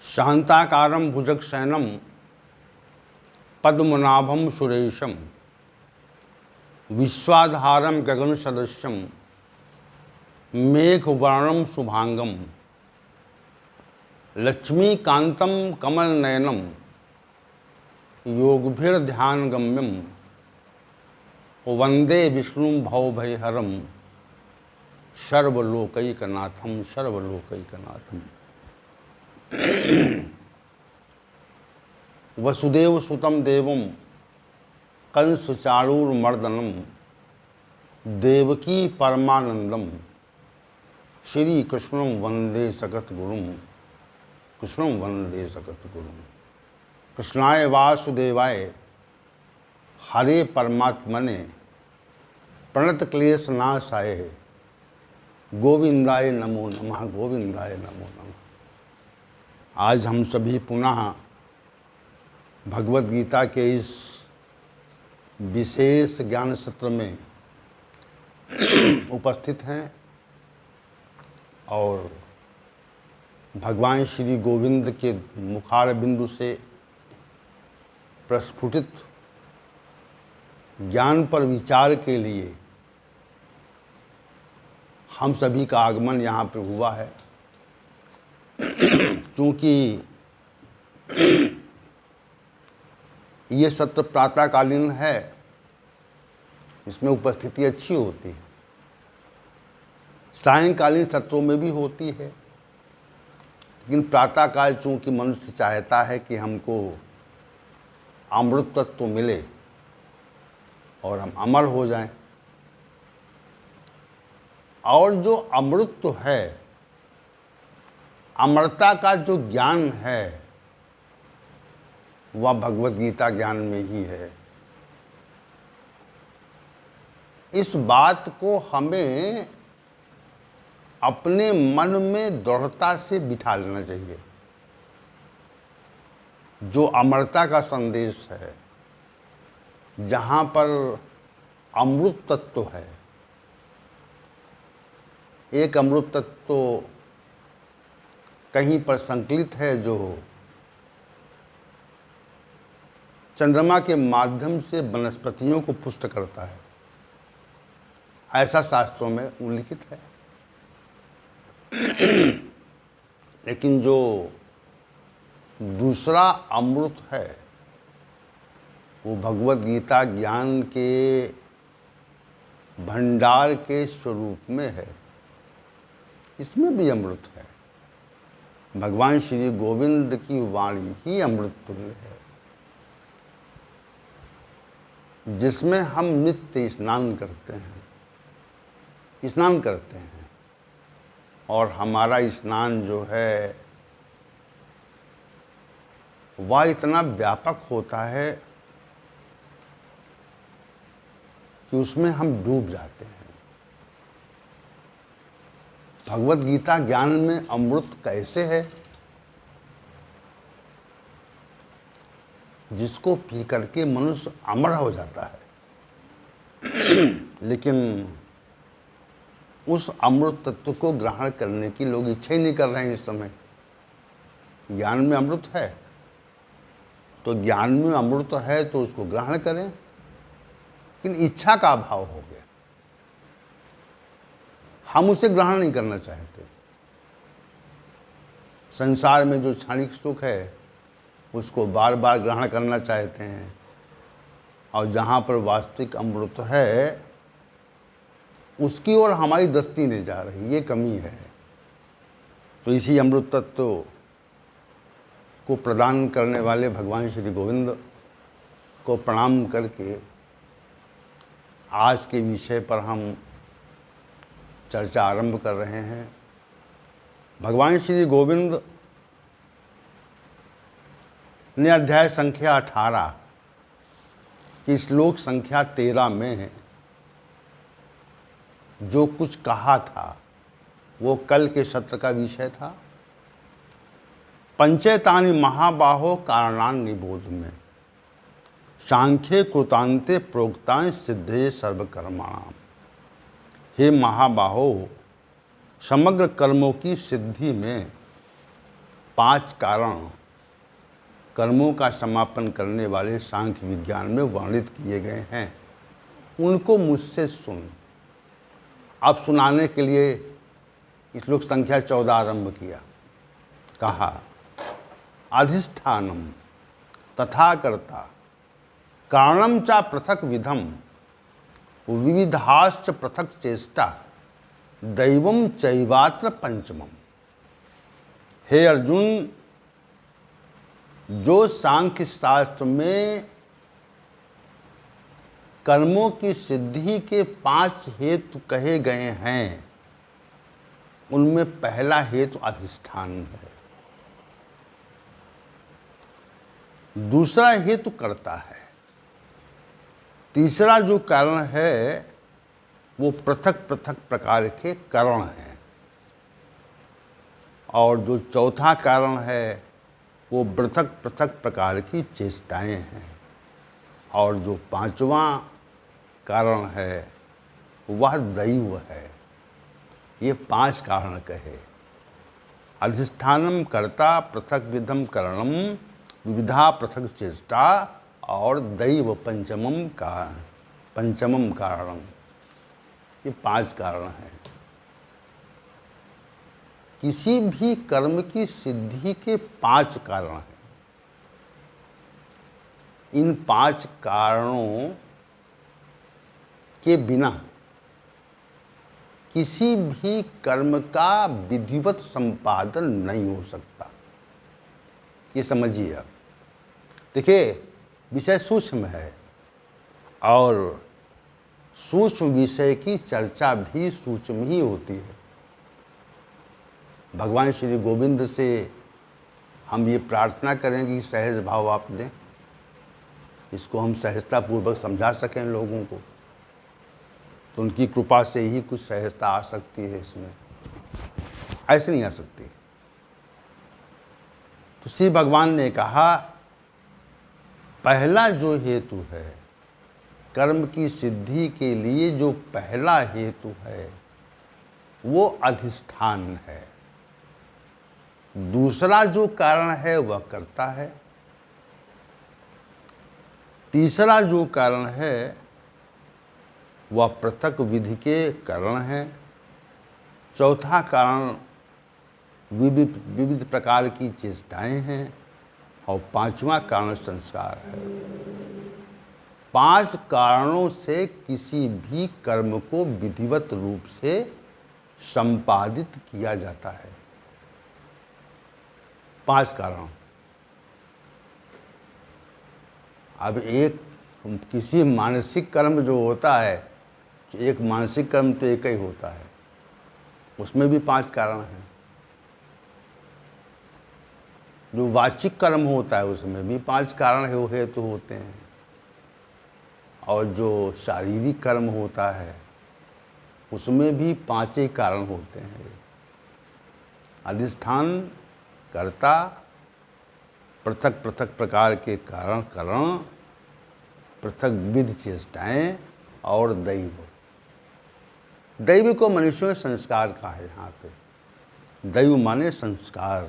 शांताकारं भुजगशयनं पद्मनाभं सुरेशं विश्वाधारं गगनसदृशं मेघवर्णं शुभांगं लक्ष्मीकान्तं कमलनयनं योगभिर्ध्यानगम्यं वंदे विष्णुं भवभयहरं सर्वलोकैकनाथं सर्वलोकैकनाथं। वसुदेव सुतं देवं कंस चाणूरमर्दनं देवकी परमानंदम श्री कृष्णं वंदे सकतगुरुं कृष्णं वंदे सकतगुरुं। कृष्णाय वासुदेवाय हरे परमात्मने प्रणत क्लेश नाशाय गोविंदाय नमो नमः गोविंदाय नमो नमः। आज हम सभी पुनः भगवद गीता के इस विशेष ज्ञान सत्र में उपस्थित हैं और भगवान श्री गोविंद के मुखार बिंदु से प्रस्फुटित ज्ञान पर विचार के लिए हम सभी का आगमन यहाँ पर हुआ है। क्योंकि ये सत्र प्रातःकालीन है, इसमें उपस्थिति अच्छी होती है। सायंकालीन सत्रों में भी होती है, लेकिन प्रातःकाल चूँकि मनुष्य चाहता है कि हमको अमृत तत्व मिले और हम अमर हो जाएं, और जो अमृत है, अमरता का जो ज्ञान है, वह भगवद गीता ज्ञान में ही है। इस बात को हमें अपने मन में दृढ़ता से बिठा लेना चाहिए। जो अमरता का संदेश है, जहाँ पर अमृत तत्व है, एक अमृत तत्व कहीं पर संकलित है जो चंद्रमा के माध्यम से वनस्पतियों को पुष्ट करता है, ऐसा शास्त्रों में उल्लिखित है। लेकिन जो दूसरा अमृत है वो भगवद गीता ज्ञान के भंडार के स्वरूप में है। इसमें भी अमृत है। भगवान श्री गोविंद की वाणी ही अमृत तुल्य है, जिसमें हम नित्य स्नान करते हैं और हमारा स्नान जो है वह इतना व्यापक होता है कि उसमें हम डूब जाते हैं। भगवद गीता ज्ञान में अमृत कैसे है? जिसको पी करके मनुष्य अमर हो जाता है। लेकिन उस अमृत तत्व को ग्रहण करने की लोग इच्छा ही नहीं कर रहे हैं इस समय। ज्ञान में अमृत है तो ज्ञान में अमृत है तो उसको ग्रहण करें, लेकिन इच्छा का अभाव हो गया। हम उसे ग्रहण नहीं करना चाहते। संसार में जो क्षणिक सुख है उसको बार बार ग्रहण करना चाहते हैं, और जहाँ पर वास्तविक अमृत है उसकी ओर हमारी दृष्टि नहीं जा रही। ये कमी है। तो इसी अमृत तत्व को प्रदान करने वाले भगवान श्री गोविंद को प्रणाम करके आज के विषय पर हम चर्चा आरंभ कर रहे हैं। भगवान श्री गोविंद ने अध्याय संख्या 18 की श्लोक संख्या 13 में जो कुछ कहा था वो कल के सत्र का विषय था। पंचेतानि महाबाहो कारणान निबोध में सांख्ये कृतांते प्रोक्तां सिद्धे सर्वकर्माणाम। हे महाबाहो, समग्र कर्मों की सिद्धि में 5 कारण कर्मों का समापन करने वाले सांख्य विज्ञान में वर्णित किए गए हैं, उनको मुझसे सुन। अब सुनाने के लिए श्लोक संख्या 14 आरंभ किया। कहा, अधिष्ठानम तथा कर्ता कारणम चा पृथक विधम विविधाश्च पृथक चेष्टा दैवम चैवात्र पंचमम। हे अर्जुन, जो सांख्य शास्त्र में कर्मों की सिद्धि के 5 हेतु कहे गए हैं, उनमें पहला हेतु अधिष्ठान है, दूसरा हेतु कर्ता है, तीसरा जो कारण है वो पृथक पृथक प्रकार के कारण हैं, और जो चौथा कारण है वो पृथक पृथक प्रकार की चेष्टाएं हैं, और जो 5वां कारण है वह दैव है। ये 5 कारण कहे। अधिष्ठानम कर्ता पृथक विधम करणम विविधा पृथक चेष्टा और दैव पंचमम कारणम। ये 5 कारण हैं। किसी भी कर्म की सिद्धि के 5 कारण हैं। इन 5 कारणों के बिना किसी भी कर्म का विधिवत संपादन नहीं हो सकता। ये समझिए आप। देखिए, विषय सूक्ष्म है और सूक्ष्म विषय की चर्चा भी सूक्ष्म ही होती है। भगवान श्री गोविंद से हम ये प्रार्थना करेंगे कि सहज भाव आप दें, इसको हम सहजता पूर्वक समझा सकें लोगों को, तो उनकी कृपा से ही कुछ सहजता आ सकती है इसमें, ऐसे नहीं आ सकती। तो श्री भगवान ने कहा, पहला जो हेतु है कर्म की सिद्धि के लिए, जो पहला हेतु है वो अधिष्ठान है। दूसरा जो कारण है वह कर्ता है। तीसरा जो कारण है वह पृथक विधि के कारण है। चौथा कारण विविध प्रकार की चेष्टाएं हैं, और 5वां कारण संस्कार है। 5 कारणों से किसी भी कर्म को विधिवत रूप से संपादित किया जाता है। 5 कारण। अब एक किसी मानसिक कर्म जो होता है, एक मानसिक कर्म तो एक ही होता है, उसमें भी 5 कारण हैं। जो वाचिक कर्म होता है उसमें भी 5 कारण है, वो हेतु होते हैं। और जो शारीरिक कर्म होता है उसमें भी 5 ही कारण होते हैं। अधिष्ठान, कर्ता, पृथक पृथक प्रकार के कारण, पृथक विधि चेष्टाएं और दैव। दैव को मनुष्यों में संस्कार कहा है। यहाँ पे दैव माने संस्कार।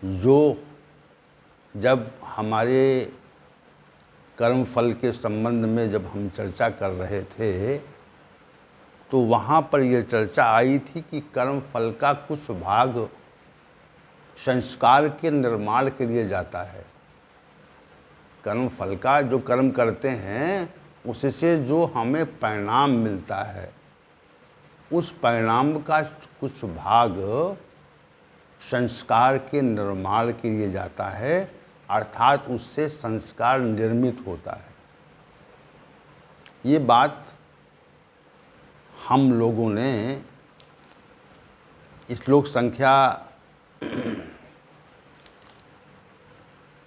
जो जब हमारे कर्म फल के संबंध में जब हम चर्चा कर रहे थे, तो वहाँ पर यह चर्चा आई थी कि कर्म फल का कुछ भाग संस्कार के निर्माण के लिए जाता है। कर्म फल का जो कर्म करते हैं उससे जो हमें परिणाम मिलता है, उस परिणाम का कुछ भाग संस्कार के निर्माण के लिए जाता है, अर्थात उससे संस्कार निर्मित होता है। ये बात हम लोगों ने श्लोक संख्या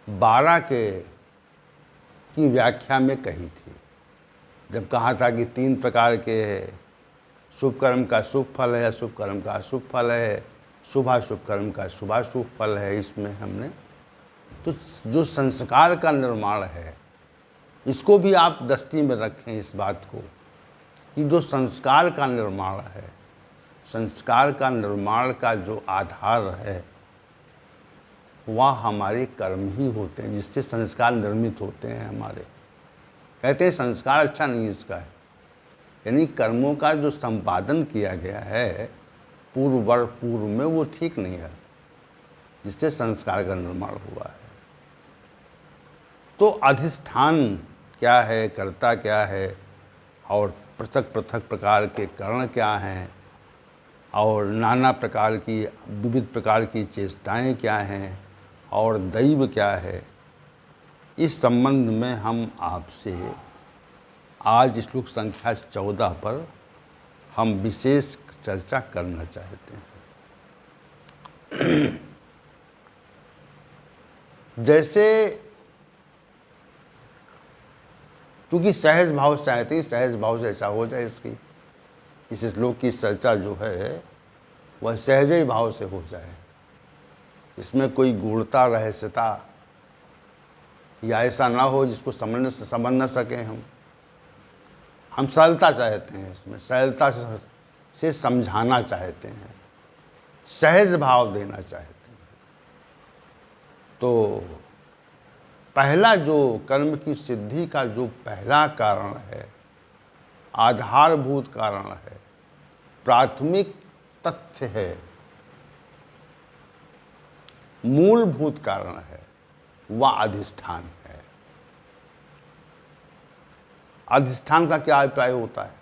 12 की व्याख्या में कही थी, जब कहा था कि 3 प्रकार के शुभ कर्म का शुभ फल है, अशुभ कर्म का अशुभ फल है, शुभाशुभ कर्म का शुभाशुभ फल है। इसमें हमने तो जो संस्कार का निर्माण है, इसको भी आप दृष्टि में रखें इस बात को, कि जो संस्कार का निर्माण है, संस्कार का निर्माण का जो आधार है वह हमारे कर्म ही होते हैं जिससे संस्कार निर्मित होते हैं हमारे। कहते हैं संस्कार अच्छा नहीं इसका है, यानी कर्मों का जो संपादन किया गया है पूर्व में वो ठीक नहीं है, जिससे संस्कार का निर्माण हुआ है। तो अधिष्ठान क्या है, कर्ता क्या है, और पृथक पृथक प्रकार के कर्ण क्या हैं, और नाना प्रकार की विविध प्रकार की चेष्टाएं क्या हैं, और दैव क्या है, इस संबंध में हम आपसे आज श्लोक संख्या 14 पर हम विशेष चर्चा करना चाहते हैं। जैसे क्योंकि सहज भाव से चाहते हैं, सहज भाव से ऐसा हो जाए इसकी इस श्लोक की चर्चा जो है वह सहज ही भाव से हो जाए, इसमें कोई गूढ़ता रहस्यता या ऐसा ना हो जिसको समझ न सकें हम सरलता चाहते हैं, इसमें सरलता से समझाना चाहते हैं, सहज भाव देना चाहते हैं। तो पहला जो कर्म की सिद्धि का जो पहला कारण है, आधारभूत कारण है, प्राथमिक तथ्य है, मूलभूत कारण है, वह अधिष्ठान है। अधिष्ठान का क्या अभिप्राय होता है?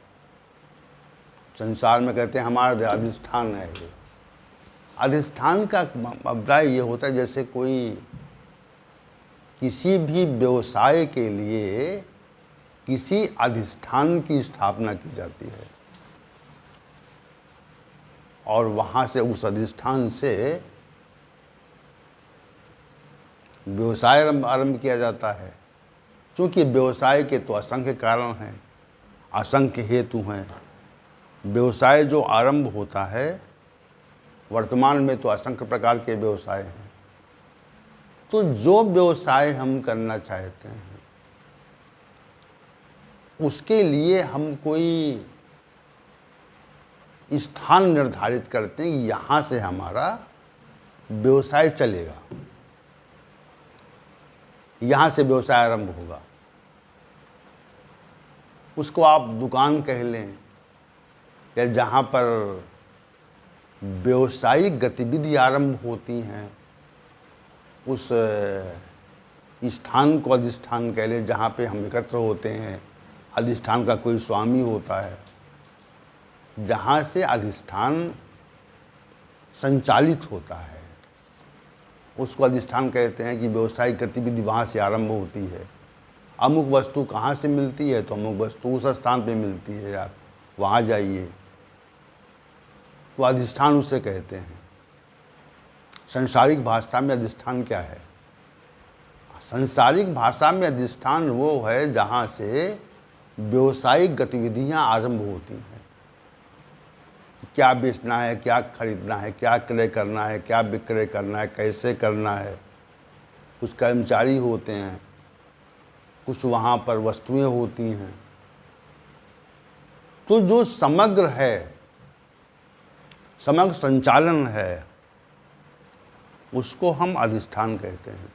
संसार में कहते हैं हमारा अधिष्ठान है। ये अधिष्ठान का अभिप्राय ये होता है जैसे कोई किसी भी व्यवसाय के लिए किसी अधिष्ठान की स्थापना की जाती है और वहाँ से उस अधिष्ठान से व्यवसाय आरंभ किया जाता है। क्योंकि व्यवसाय के तो असंख्य कारण हैं, असंख्य हेतु हैं। व्यवसाय जो आरंभ होता है, वर्तमान में तो असंख्य प्रकार के व्यवसाय हैं। तो जो व्यवसाय हम करना चाहते हैं उसके लिए हम कोई स्थान निर्धारित करते हैं, यहाँ से हमारा व्यवसाय चलेगा, यहाँ से व्यवसाय आरंभ होगा। उसको आप दुकान कह लें या जहाँ पर व्यवसायिक गतिविधि आरंभ होती हैं उस स्थान को अधिष्ठान कह लें, जहाँ पे हम एकत्र होते हैं। अधिष्ठान का कोई स्वामी होता है, जहाँ से अधिष्ठान संचालित होता है उसको अधिष्ठान कहते हैं। कि व्यवसायिक गतिविधि वहाँ से आरंभ होती है। अमुक वस्तु कहाँ से मिलती है, तो अमुक वस्तु उस स्थान पे मिलती है, आप वहाँ जाइए, तो अधिष्ठान उसे कहते हैं। संसारिक भाषा में अधिष्ठान क्या है? संसारिक भाषा में अधिष्ठान वो है जहाँ से व्यवसायिक गतिविधियाँ आरंभ होती हैं। क्या बेचना है, क्या खरीदना है, क्या क्रय करना है, क्या विक्रय करना है, कैसे करना है। कुछ कर्मचारी होते हैं, कुछ वहाँ पर वस्तुएं होती हैं। तो जो समग्र है, समग्र संचालन है, उसको हम अधिष्ठान कहते हैं।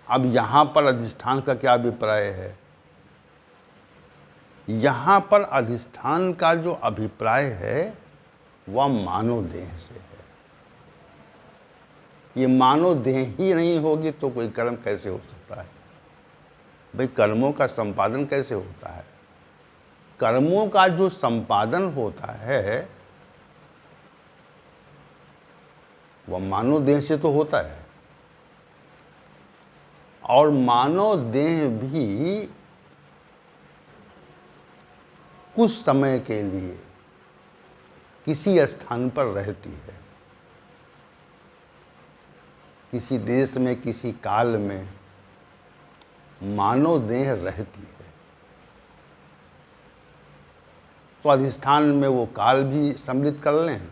अब यहाँ पर अधिष्ठान का क्या अभिप्राय है? यहाँ पर अधिष्ठान का जो अभिप्राय है वह मानव देह से है। ये मानव देह ही नहीं होगी तो कोई कर्म कैसे हो सकता है? भाई कर्मों का संपादन कैसे होता है? कर्मों का जो संपादन होता है वह मानव देह से तो होता है, और मानव देह भी कुछ समय के लिए किसी स्थान पर रहती है, किसी देश में, किसी काल में मानव देह रहती है। तो अधिष्ठान में वो काल भी सम्मिलित कर लें,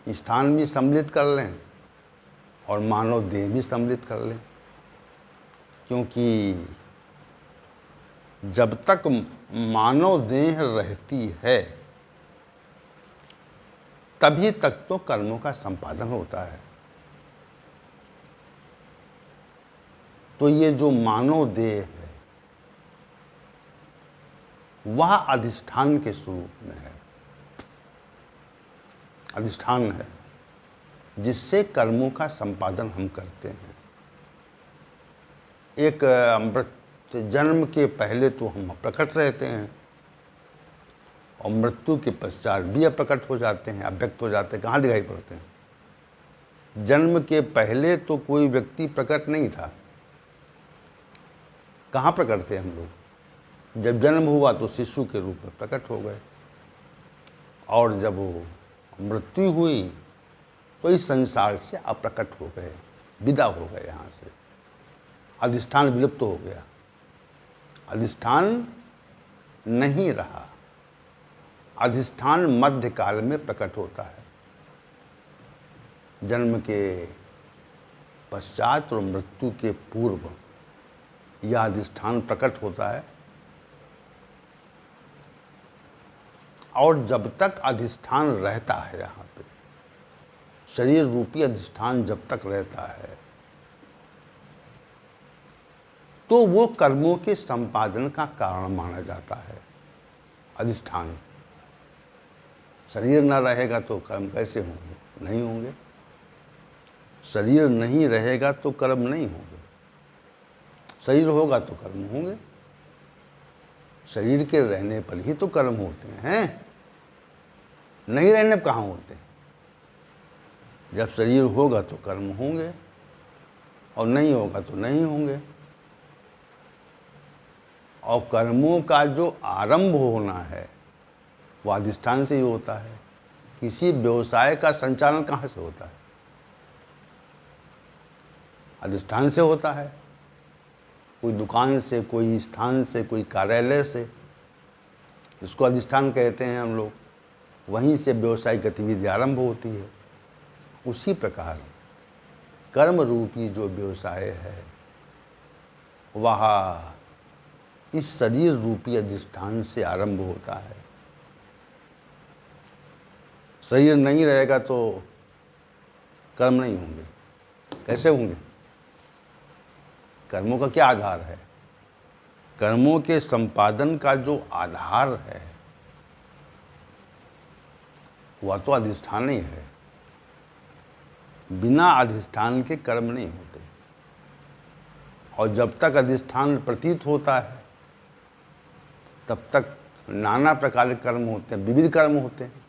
स्थान भी सम्मिलित कर लें और मानव देह भी सम्मिलित कर लें। क्योंकि जब तक मानव देह रहती है तभी तक तो कर्मों का संपादन होता है। तो ये जो मानव देह है वह अधिष्ठान के स्वरूप में है, अधिष्ठान है जिससे कर्मों का संपादन हम करते हैं। एक अमृत जन्म के पहले तो हम प्रकट रहते हैं और मृत्यु के पश्चात भी अप्रकट हो जाते हैं, अव्यक्त हो जाते हैं। कहाँ दिखाई पड़ते हैं? जन्म के पहले तो कोई व्यक्ति प्रकट नहीं था। कहाँ प्रकट थे हम लोग? जब जन्म हुआ तो शिशु के रूप में प्रकट हो गए, और जब वो मृत्यु हुई तो इस संसार से अप्रकट हो गए, विदा हो गए। यहाँ से अधिष्ठान विलुप्त हो गया, अधिष्ठान नहीं रहा। अधिष्ठान मध्यकाल में प्रकट होता है, जन्म के पश्चात और मृत्यु के पूर्व यह अधिष्ठान प्रकट होता है। और जब तक अधिष्ठान रहता है, यहाँ पे शरीर रूपी अधिष्ठान जब तक रहता है तो वो कर्मों के संपादन का कारण माना जाता है। अधिष्ठान, शरीर न रहेगा तो कर्म कैसे होंगे? नहीं होंगे। शरीर नहीं रहेगा तो कर्म नहीं होंगे, शरीर होगा तो कर्म होंगे। शरीर के रहने पर ही तो कर्म होते हैं, नहीं रहने पर कहाँ होते हैं? जब शरीर होगा तो कर्म होंगे और नहीं होगा तो नहीं होंगे। और कर्मों का जो आरंभ होना है वो अधिष्ठान से ही होता है। किसी व्यवसाय का संचालन कहाँ से होता है? अधिष्ठान से होता है। कोई दुकान से, कोई स्थान से, कोई कार्यालय से, इसको अधिष्ठान कहते हैं हम लोग। वहीं से व्यवसायिक गतिविधि आरंभ होती है। उसी प्रकार कर्म रूपी जो व्यवसाय है वह इस शरीर रूपी अधिष्ठान से आरंभ होता है। शरीर नहीं रहेगा तो कर्म नहीं होंगे। कैसे होंगे? कर्मों का क्या आधार है? कर्मों के संपादन का जो आधार है वह तो अधिष्ठान ही है। बिना अधिष्ठान के कर्म नहीं होते। और जब तक अधिष्ठान प्रतीत होता है तब तक नाना प्रकार के कर्म होते हैं, विविध कर्म होते हैं।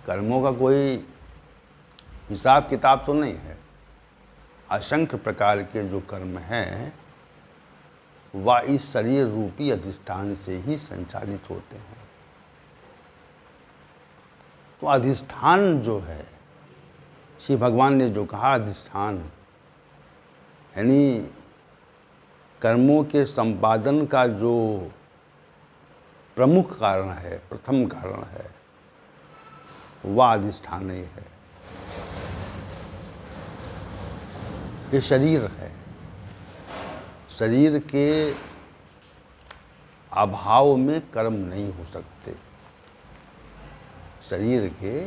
कर्मों का कोई हिसाब किताब तो नहीं है। असंख्य प्रकार के जो कर्म हैं वह इस शरीर रूपी अधिष्ठान से ही संचालित होते हैं। तो अधिष्ठान जो है, श्री भगवान ने जो कहा अधिष्ठान, यानी कर्मों के संपादन का जो प्रमुख कारण है, प्रथम कारण है, वह अधिष्ठान ही है। ये शरीर है। शरीर के अभाव में कर्म नहीं हो सकते। शरीर के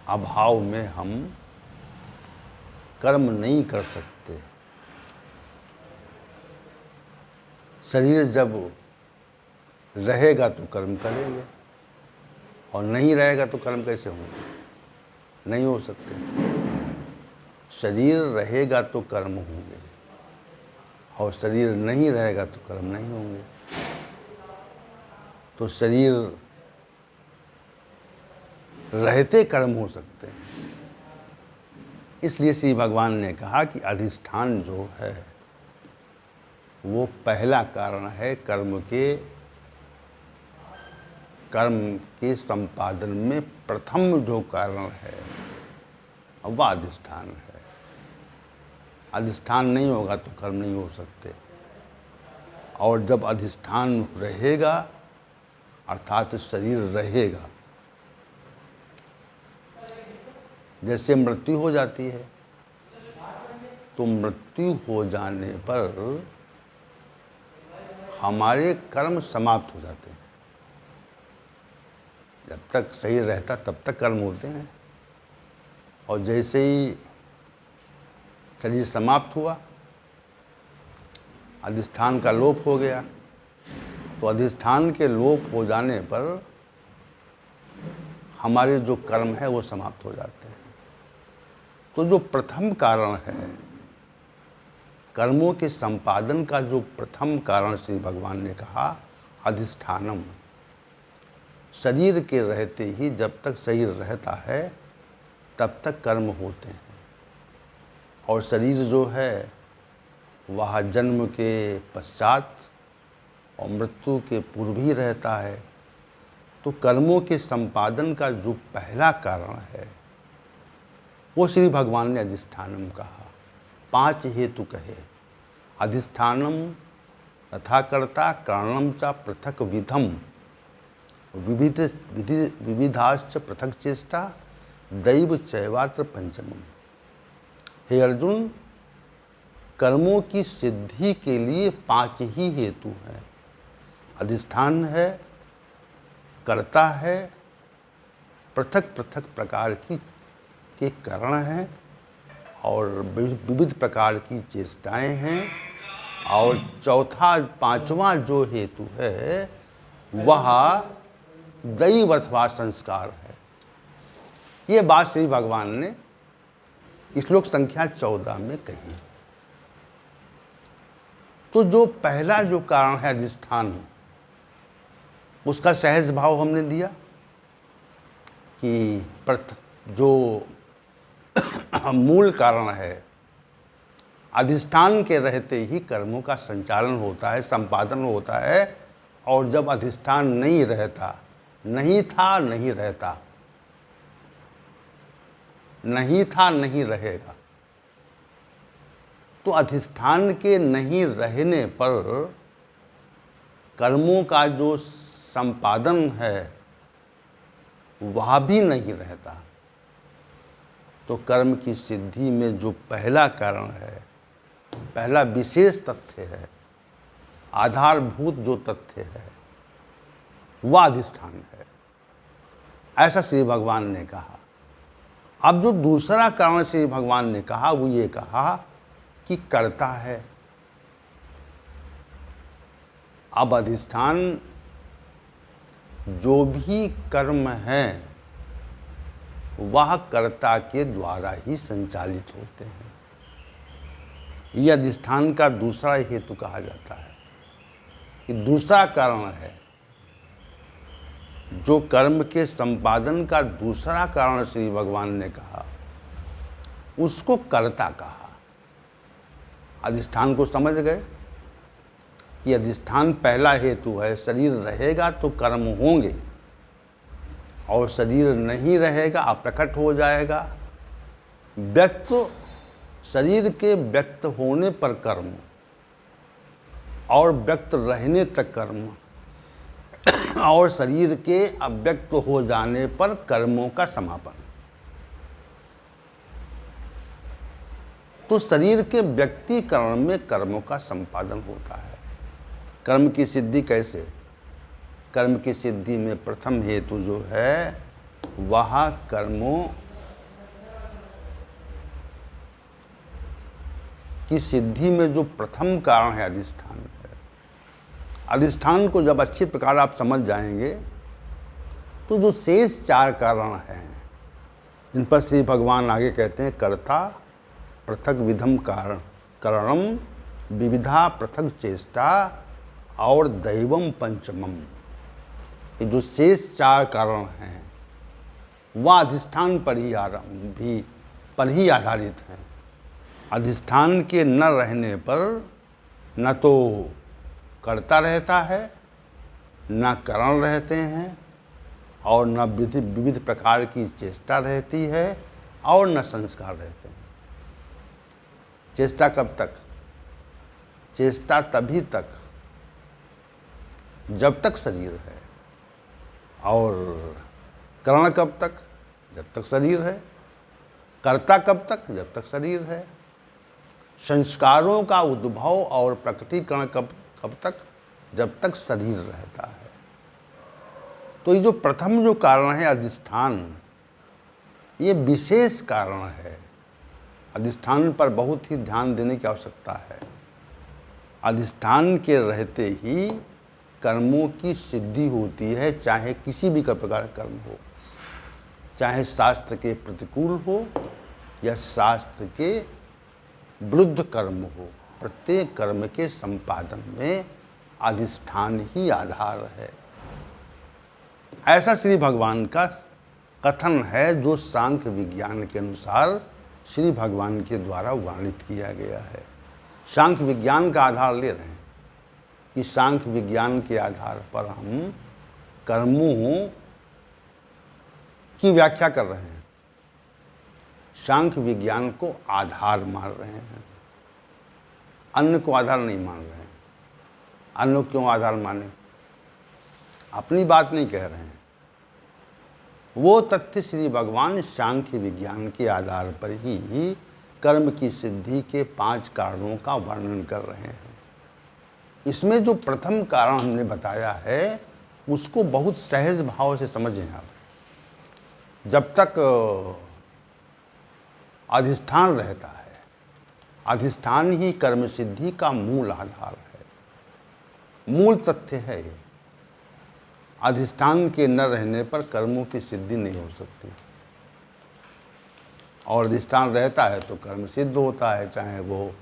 अभाव में हम कर्म नहीं कर सकते। शरीर जब रहेगा तो कर्म करेंगे और नहीं रहेगा तो कर्म कैसे होंगे? नहीं हो सकते। शरीर रहेगा तो कर्म होंगे और शरीर नहीं रहेगा तो कर्म नहीं होंगे। तो शरीर रहते कर्म हो सकते हैं। इसलिए श्री भगवान ने कहा कि अधिष्ठान जो है वो पहला कारण है कर्म के संपादन में प्रथम जो कारण है वह अधिष्ठान है। अधिष्ठान नहीं होगा तो कर्म नहीं हो सकते। और जब अधिष्ठान रहेगा अर्थात शरीर रहेगा, जैसे मृत्यु हो जाती है तो मृत्यु हो जाने पर हमारे कर्म समाप्त हो जाते हैं। जब तक शरीर रहता तब तक कर्म होते हैं, और जैसे ही शरीर समाप्त हुआ, अधिष्ठान का लोप हो गया, तो अधिष्ठान के लोप हो जाने पर हमारे जो कर्म है वो समाप्त हो जाते हैं। तो जो प्रथम कारण है, कर्मों के संपादन का जो प्रथम कारण श्री भगवान ने कहा अधिष्ठानम, शरीर के रहते ही, जब तक शरीर रहता है तब तक कर्म होते हैं, और शरीर जो है वह जन्म के पश्चात और मृत्यु के पूर्व ही रहता है। तो कर्मों के संपादन का जो पहला कारण है वो श्री भगवान ने अधिष्ठानम कहा। 5 हेतु कहे, अधिष्ठानम तथा कर्ता कारणम च पृथक विधम विविधाश्च पृथक चेष्टा दैव चैवात्र पंचमम। हे अर्जुन, कर्मों की सिद्धि के लिए 5 ही हेतु हैं। अधिष्ठान है, कर्ता है, पृथक पृथक प्रकार के कारण हैं, और विविध प्रकार की चेष्टाएं हैं, और चौथा 5वां जो हेतु है वह दैव अथवा संस्कार है। ये बात श्री भगवान ने श्लोक संख्या 14 में कही। तो जो पहला जो कारण है अधिष्ठान, उसका सहज भाव हमने दिया कि जो मूल कारण है, अधिष्ठान के रहते ही कर्मों का संचालन होता है, संपादन होता है, और जब अधिष्ठान नहीं रहता, नहीं था नहीं रहता, नहीं था नहीं रहेगा, तो अधिष्ठान के नहीं रहने पर कर्मों का जो संपादन है वह भी नहीं रहता। तो कर्म की सिद्धि में जो पहला कारण है, पहला विशेष तथ्य है, आधारभूत जो तथ्य है, वह अधिष्ठान है, ऐसा श्री भगवान ने कहा। अब जो दूसरा कारण श्री भगवान ने कहा वो ये कहा कि कर्ता है। अब अधिष्ठान जो भी कर्म है वह कर्ता के द्वारा ही संचालित होते हैं। यह अधिष्ठान का दूसरा हेतु कहा जाता है कि दूसरा कारण है, जो कर्म के संपादन का दूसरा कारण श्री भगवान ने कहा उसको कर्ता कहा। अधिष्ठान को समझ गए कि अधिष्ठान पहला हेतु है, शरीर रहेगा तो कर्म होंगे, और शरीर नहीं रहेगा अप्रकट हो जाएगा। व्यक्त, शरीर के व्यक्त होने पर कर्म और व्यक्त रहने तक कर्म, और शरीर के अव्यक्त हो जाने पर कर्मों का समापन। तो शरीर के व्यक्तिकरण में कर्मों का संपादन होता है। कर्म की सिद्धि कैसे? कर्म की सिद्धि में प्रथम हेतु जो है वह कर्मों की सिद्धि में जो प्रथम कारण है अधिष्ठान है। अधिष्ठान को जब अच्छी प्रकार आप समझ जाएंगे तो जो शेष 4 कारण हैं इन पर श्री भगवान आगे कहते हैं कर्ता पृथक विधम कारणम विविधा पृथक चेष्टा और दैवम पंचमम। ये जो शेष 4 कारण हैं वह अधिष्ठान पर ही आधारित हैं। अधिष्ठान के न रहने पर न तो कर्ता रहता है, न कारण रहते हैं, और न विविध प्रकार की चेष्टा रहती है, और न संस्कार रहते हैं। चेष्टा कब तक? चेष्टा तभी तक जब तक शरीर है, और करण कब तक? जब तक शरीर है। कर्ता कब तक? जब तक शरीर है। संस्कारों का उद्भव और प्रकटीकरण कब तक? जब तक शरीर रहता है। तो ये जो प्रथम जो कारण है अधिष्ठान, ये विशेष कारण है। अधिष्ठान पर बहुत ही ध्यान देने की आवश्यकता है। अधिष्ठान के रहते ही कर्मों की सिद्धि होती है, चाहे किसी भी प्रकार कर्म हो, चाहे शास्त्र के प्रतिकूल हो या शास्त्र के विरुद्ध कर्म हो। प्रत्येक कर्म के संपादन में अधिष्ठान ही आधार है। ऐसा श्री भगवान का कथन है, जो सांख्य विज्ञान के अनुसार श्री भगवान के द्वारा वर्णित किया गया है। सांख्य विज्ञान का आधार ले रहे हैं कि सांख्य विज्ञान के आधार पर हम कर्मों की व्याख्या कर रहे हैं। सांख्य विज्ञान को आधार मान रहे हैं, अन्य को आधार नहीं मान रहे हैं। अन्य क्यों आधार माने? अपनी बात नहीं कह रहे हैं। वो तथ्य श्री भगवान सांख्य विज्ञान के आधार पर ही कर्म की सिद्धि के 5 कारणों का वर्णन कर रहे हैं। इसमें जो प्रथम कारण हमने बताया है, उसको बहुत सहज भाव से समझें आप। जब तक अधिष्ठान रहता है, अधिष्ठान ही कर्म सिद्धि का मूल आधार है, मूल तथ्य है ये। अधिष्ठान के न रहने पर कर्मों की सिद्धि नहीं हो सकती, और अधिष्ठान रहता है तो कर्म सिद्ध होता है, चाहे वो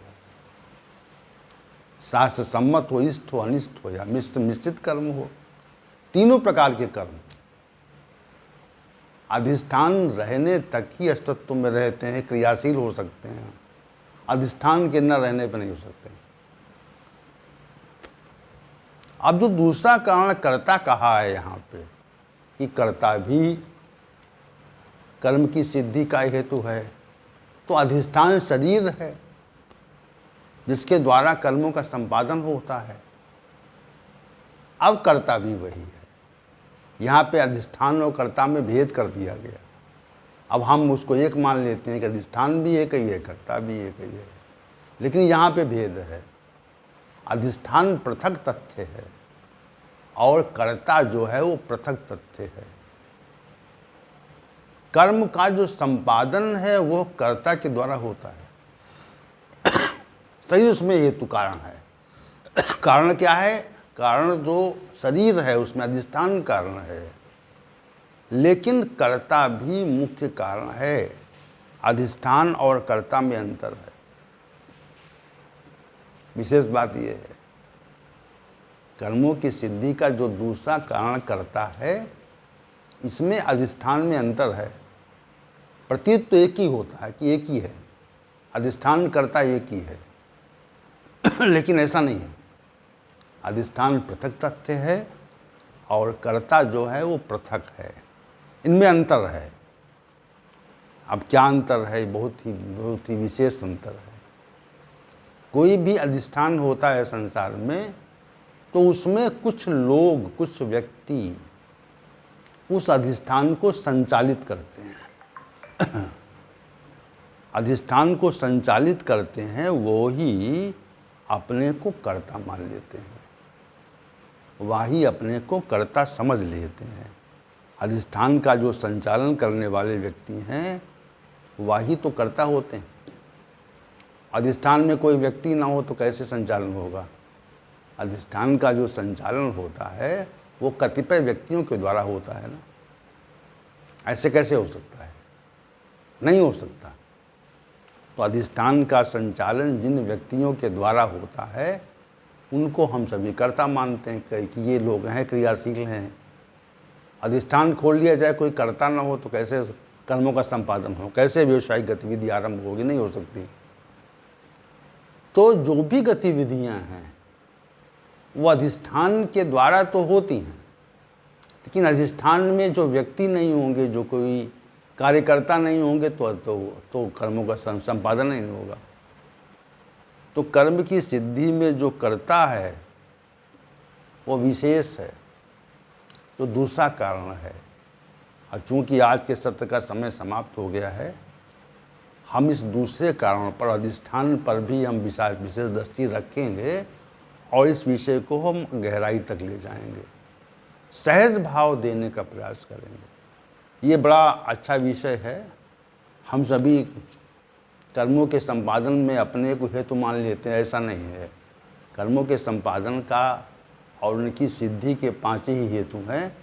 शास्त्र सम्मत हो, इष्ट हो, अनिष्ट हो या मिश्रित कर्म हो। तीनों प्रकार के कर्म अधिष्ठान रहने तक ही अस्तित्व में रहते हैं, क्रियाशील हो सकते हैं। अधिष्ठान के न रहने पर नहीं हो सकते। अब जो दूसरा कारण कर्ता कहा है यहाँ पे, कि कर्ता भी कर्म की सिद्धि का हेतु है, तो अधिष्ठान शरीर है जिसके द्वारा कर्मों का संपादन होता है। अब कर्ता भी वही है। यहाँ पे अधिष्ठान और कर्ता में भेद कर दिया गया। अब हम उसको एक मान लेते हैं कि अधिष्ठान भी एक ही है, कर्ता भी एक ही है, लेकिन यहाँ पे भेद है। अधिष्ठान पृथक तथ्य है और कर्ता जो है वो पृथक तथ्य है। कर्म का जो संपादन है वो कर्ता के द्वारा होता है, सही उसमें हेतु कारण है। कारण क्या है? कारण जो शरीर है उसमें अधिष्ठान कारण है, लेकिन कर्ता भी मुख्य कारण है। अधिष्ठान और कर्ता में अंतर है। विशेष बात यह है, कर्मों की सिद्धि का जो दूसरा कारण कर्ता है, इसमें अधिष्ठान में अंतर है। प्रतीत तो एक ही होता है कि एक ही है, अधिष्ठान कर्ता एक ही है, लेकिन ऐसा नहीं है। अधिष्ठान पृथक तथ्य है और कर्ता जो है वो पृथक है। इनमें अंतर है। अब क्या अंतर है? बहुत ही विशेष अंतर है। कोई भी अधिष्ठान होता है संसार में, तो उसमें कुछ लोग, कुछ व्यक्ति उस अधिष्ठान को संचालित करते हैं। अधिष्ठान को संचालित करते हैं, वो ही अपने को कर्ता मान लेते हैं, वही अपने को कर्ता समझ लेते हैं। अधिष्ठान का जो संचालन करने वाले व्यक्ति हैं, वही तो कर्ता होते हैं। अधिष्ठान में कोई व्यक्ति ना हो तो कैसे संचालन होगा? अधिष्ठान का जो संचालन होता है वो कतिपय व्यक्तियों के द्वारा होता है ना। ऐसे कैसे हो सकता है? नहीं हो सकता। तो अधिष्ठान का संचालन जिन व्यक्तियों के द्वारा होता है, उनको हम सभी कर्ता मानते हैं कि ये लोग हैं, क्रियाशील हैं। अधिष्ठान खोल लिया जाए, कोई कर्ता ना हो तो कैसे कर्मों का संपादन हो? कैसे व्यवसायिक गतिविधि आरंभ होगी? नहीं हो सकती। तो जो भी गतिविधियां हैं वो अधिष्ठान के द्वारा तो होती हैं, लेकिन अधिष्ठान में जो व्यक्ति नहीं होंगे, जो कोई कार्यकर्ता नहीं होंगे, तो कर्मों का संपादन नहीं होगा। तो कर्म की सिद्धि में जो कर्ता है वो विशेष है, तो दूसरा कारण है। और चूंकि आज के सत्र का समय समाप्त हो गया है, हम इस दूसरे कारण पर, अधिष्ठान पर भी हम विशेष दृष्टि रखेंगे और इस विषय को हम गहराई तक ले जाएंगे। सहज भाव देने का प्रयास करेंगे। ये बड़ा अच्छा विषय है। हम सभी कर्मों के संपादन में अपने को हेतु मान लेते हैं, ऐसा नहीं है। कर्मों के संपादन का और उनकी सिद्धि के 5 ही हेतु हैं।